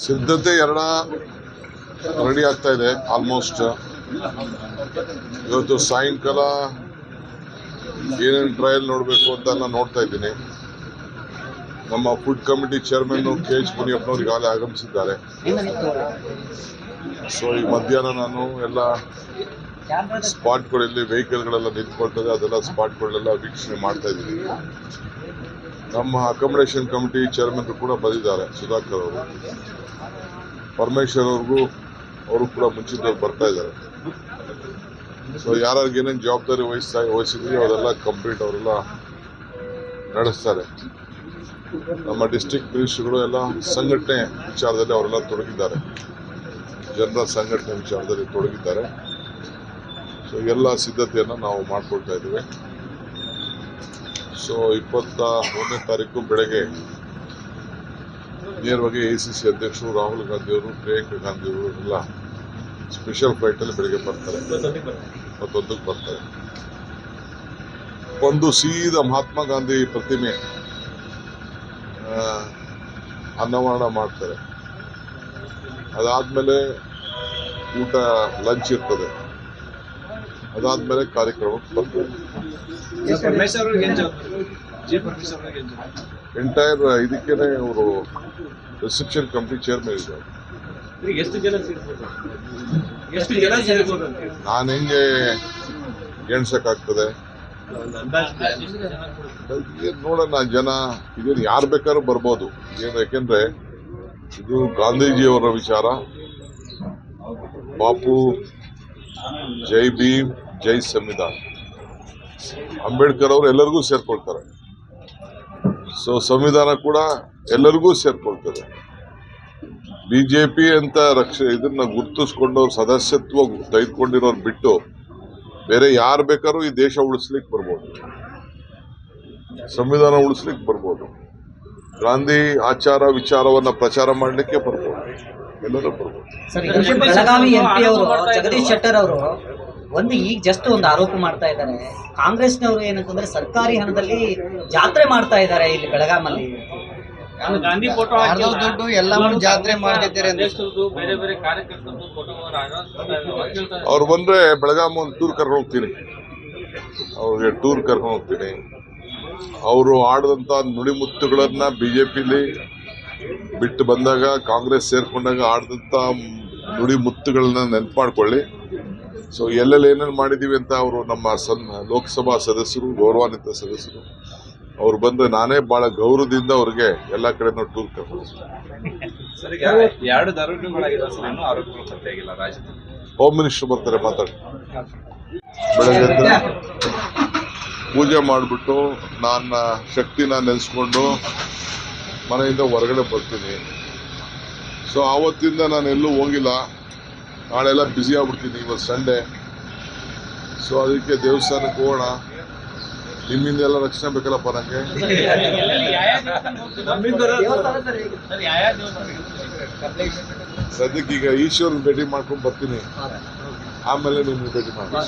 ಸಿದ್ಧತೆ ರೆಡಿ ಆಗ್ತಾ ಇದೆ ಆಲ್ಮೋಸ್ಟ್. ಇವತ್ತು ಸಾಯಂಕಾಲ ಏನೇನು ಟ್ರಯಲ್ ನೋಡಬೇಕು ಅಂತ ನಾನು ನೋಡ್ತಾ ಇದ್ದೀನಿ. ನಮ್ಮ ಫುಡ್ ಕಮಿಟಿ ಚೇರ್ಮನ್ KH ಮುನಿಯಪ್ಪನವರು ಈಗಾಗಲೇ ಆಗಮಿಸಿದ್ದಾರೆ. ಸೊ ಈ ಮಧ್ಯಾಹ್ನ ನಾನು ಎಲ್ಲ ಸ್ಪಾಟ್ಗಳಲ್ಲಿ ವೆಹಿಕಲ್ಗಳೆಲ್ಲ ನಿಂತ್ಕೊಳ್ತದೆ, ಅದೆಲ್ಲ ಸ್ಪಾಟ್ಗಳೆಲ್ಲ ವೀಕ್ಷಣೆ ಮಾಡ್ತಾ ಇದ್ದೀನಿ. ನಮ್ಮ ಅಕಾಮಿಡೇಷನ್ ಕಮಿಟಿ ಚೇರ್ಮನ್ ಕೂಡ ಬಂದಿದ್ದಾರೆ, ಸುಧಾಕರ್ ಅವರು. ಪರಮೇಶ್ವರ್ ಅವರು ಕೂಡ ಮುಂಚಿತವಾಗಿ ಬರ್ತಾ ಇದ್ದಾರೆ. ಸೊ ಯಾರಿಗೆ ಏನೇನು ಜವಾಬ್ದಾರಿ ವಹಿಸಿದ್ವಿ ಅದೆಲ್ಲ ಕಂಪ್ಲೀಟ್ ಅವರೆಲ್ಲ ನಡೆಸ್ತಾರೆ. ನಮ್ಮ ಡಿಸ್ಟ್ರಿಕ್ಟ್ ಮಿನಿಸ್ಟರ್ಗಳು ಎಲ್ಲ ಸಂಘಟನೆ ವಿಚಾರದಲ್ಲಿ ಅವರೆಲ್ಲ ತೊಡಗಿದ್ದಾರೆ, ಜನರ ಸಂಘಟನೆ ವಿಚಾರದಲ್ಲಿ ತೊಡಗಿದ್ದಾರೆ. ಸೊ ಎಲ್ಲ ಸಿದ್ಧತೆಯನ್ನು ನಾವು ಮಾಡ್ಕೊಳ್ತಾ ಇದ್ದೀವಿ. ಸೊ 21ನೇ ತಾರೀಕು ಬೆಳಗ್ಗೆ ನೇರವಾಗಿ ACC ಅಧ್ಯಕ್ಷರು ರಾಹುಲ್ ಗಾಂಧಿಯವರು, ಪ್ರಿಯಾಂಕಾ ಗಾಂಧಿಯವರು ಎಲ್ಲ ಸ್ಪೆಷಲ್ ಫ್ಲೈಟಲ್ಲಿ ಬೆಳಗ್ಗೆ ಬರ್ತಾರೆ, 21ಕ್ಕೆ ಬರ್ತಾರೆ. ಒಂದು ಸೀದಾ ಮಹಾತ್ಮ ಗಾಂಧಿ ಪ್ರತಿಮೆ ಅನಾವರಣ ಮಾಡ್ತಾರೆ. ಅದಾದ್ಮೇಲೆ ಊಟ ಲಂಚ್ ಇರ್ತದೆ, ಅದಾದ್ಮೇಲೆ ಕಾರ್ಯಕ್ರಮ ಬರ್ತದೆ. ಎಂಟೈರ್ ಇದಕ್ಕೇನೆ ಅವರು ರಿಸೆಪ್ಷನ್ ಕಮಿಟಿ ಚೇರ್ಮನ್ ಇದ್ದಾರೆ. ನಾನು ಹೆಂಗೆ ಎಣ್ಸಕ್ಕಾಗ್ತದೆ ನೋಡೋಣ. ಜನ ಇದೇನು ಯಾರು ಬೇಕಾದ್ರೂ ಬರ್ಬೋದು, ಯಾಕೆಂದ್ರೆ ಇದು ಗಾಂಧೀಜಿಯವರ ವಿಚಾರ. ಬಾಪು ಜೈ ಭೀಮ್ ಜೈ ಸಂವಿಧಾನ. ಅಂಬೇಡ್ಕರ್ ಅವರು ಎಲ್ಲರಿಗೂ ಸೇರ್ಕೊಳ್ತಾರೆ. ಸೊ ಸಂವಿಧಾನ ಕೂಡ ಎಲ್ಲರಿಗೂ ಸೇರ್ಕೊಳ್ತದೆ. ಬಿಜೆಪಿ ಅಂತ ಇದನ್ನ ಗುರುತಿಸ್ಕೊಂಡವ್ರು ಸದಸ್ಯತ್ವ ತೆಗೆದುಕೊಂಡಿರೋರು ಬಿಟ್ಟು ಬೇರೆ ಯಾರು ಬೇಕಾದ್ರೂ ಈ ದೇಶ ಉಳಿಸ್ಲಿಕ್ಕೆ ಬರ್ಬೋದು, ಸಂವಿಧಾನ ಉಳಿಸ್ಲಿಕ್ಕೆ ಬರ್ಬೋದು, ಗಾಂಧಿ ಆಚಾರ ವಿಚಾರವನ್ನ ಪ್ರಚಾರ ಮಾಡಲಿಕ್ಕೆ ಬರ್ಬೋದು, ಎಲ್ಲರೂ ಬರ್ಬೋದು. ಬೆಳಗಾವಿ MP ಅವರು ಜಗದೀಶ್ ಶೆಟ್ಟರ್ ಅವರು ಈಗ ಜಸ್ಟ್ ಒಂದು ಆರೋಪ ಮಾಡ್ತಾ ಇದ್ದಾರೆ. ಕಾಂಗ್ರೆಸ್ನವರು ಏನಂತಂದ್ರೆ ಸರ್ಕಾರಿ ಹಣದಲ್ಲಿ ಜಾತ್ರೆ ಮಾಡ್ತಾ ಇದ್ದಾರೆ ಇಲ್ಲಿ ಬೆಳಗಾಮಲ್ಲಿ. ಗಾಂಧಿ ಫೋಟೋ ದುಡ್ಡು ಎಲ್ಲ ಜಾತ್ರೆ ಮಾಡಿದ್ದಾರೆ. ಅವ್ರು ಬಂದ್ರೆ ಬೆಳಗಾಂ ಒಂದು ಟೂರ್ ಕರ್ಕೊಂಡು ಹೋಗ್ತೀನಿ, ಅವ್ರಿಗೆ ಟೂರ್ ಕರ್ಕೊಂಡು ಹೋಗ್ತೀನಿ. ಅವರು ಆಡಿದಂತ ನುಡಿಮುತ್ತುಗಳನ್ನ ಬಿಜೆಪಿಲಿ ಬಿಟ್ಟು ಬಂದಾಗ, ಕಾಂಗ್ರೆಸ್ ಸೇರ್ಕೊಂಡಾಗ ಆಡಿದಂತ ನುಡಿಮುತ್ತುಗಳನ್ನ ನೆನಪು ಮಾಡ್ಕೊಳ್ಳಿ. ಸೊ ಎಲ್ಲೆಲ್ಲಿ ಏನೇನು ಮಾಡಿದೀವಿ ಅಂತ ಅವರು ನಮ್ಮ ಲೋಕಸಭಾ ಸದಸ್ಯರು, ಗೌರವಾನ್ವಿತ ಸದಸ್ಯರು, ಅವ್ರು ಬಂದ್ರೆ ನಾನೇ ಬಹಳ ಗೌರವದಿಂದ ಅವ್ರಿಗೆ ಎಲ್ಲ ಕಡೆನೂ ಟೂರ್ ಕರ್ಕೊಂಡು ಹೋಮ್ ಮಿನಿಸ್ಟರ್ ಬರ್ತಾರೆ, ಮಾತಾಡಿ. ಬೆಳಗ್ಗೆ ಪೂಜೆ ಮಾಡಿಬಿಟ್ಟು ನನ್ನ ಶಕ್ತಿನ ನೆನೆಸ್ಕೊಂಡು ಮನೆಯಿಂದ ಹೊರಗಡೆ ಬರ್ತೀನಿ. ಸೊ ಆವತ್ತಿಂದ ನಾನು ಎಲ್ಲೂ ಹೋಗಿಲ್ಲ. ನಾಳೆಲ್ಲ ಬ್ಯುಸಿ ಆಗ್ಬಿಡ್ತೀನಿ, ಇವತ್ತು ಸಂಡೇ. ಸೊ ಅದಕ್ಕೆ ದೇವಸ್ಥಾನಕ್ಕೆ ಹೋಗೋಣ. ನಿಮ್ಮಿಂದ ಎಲ್ಲ ರಕ್ಷಣೆ ಬೇಕಲ್ಲಪ್ಪ ನನಗೆ. ಸದ್ಯಕ್ಕೆ ಈಗ ಈಶ್ವರನ ಭೇಟಿ ಮಾಡ್ಕೊಂಡು ಬರ್ತೀನಿ, ಆಮೇಲೆ ನಿಮ್ಗೆ ಭೇಟಿ ಮಾಡ್ತೀನಿ.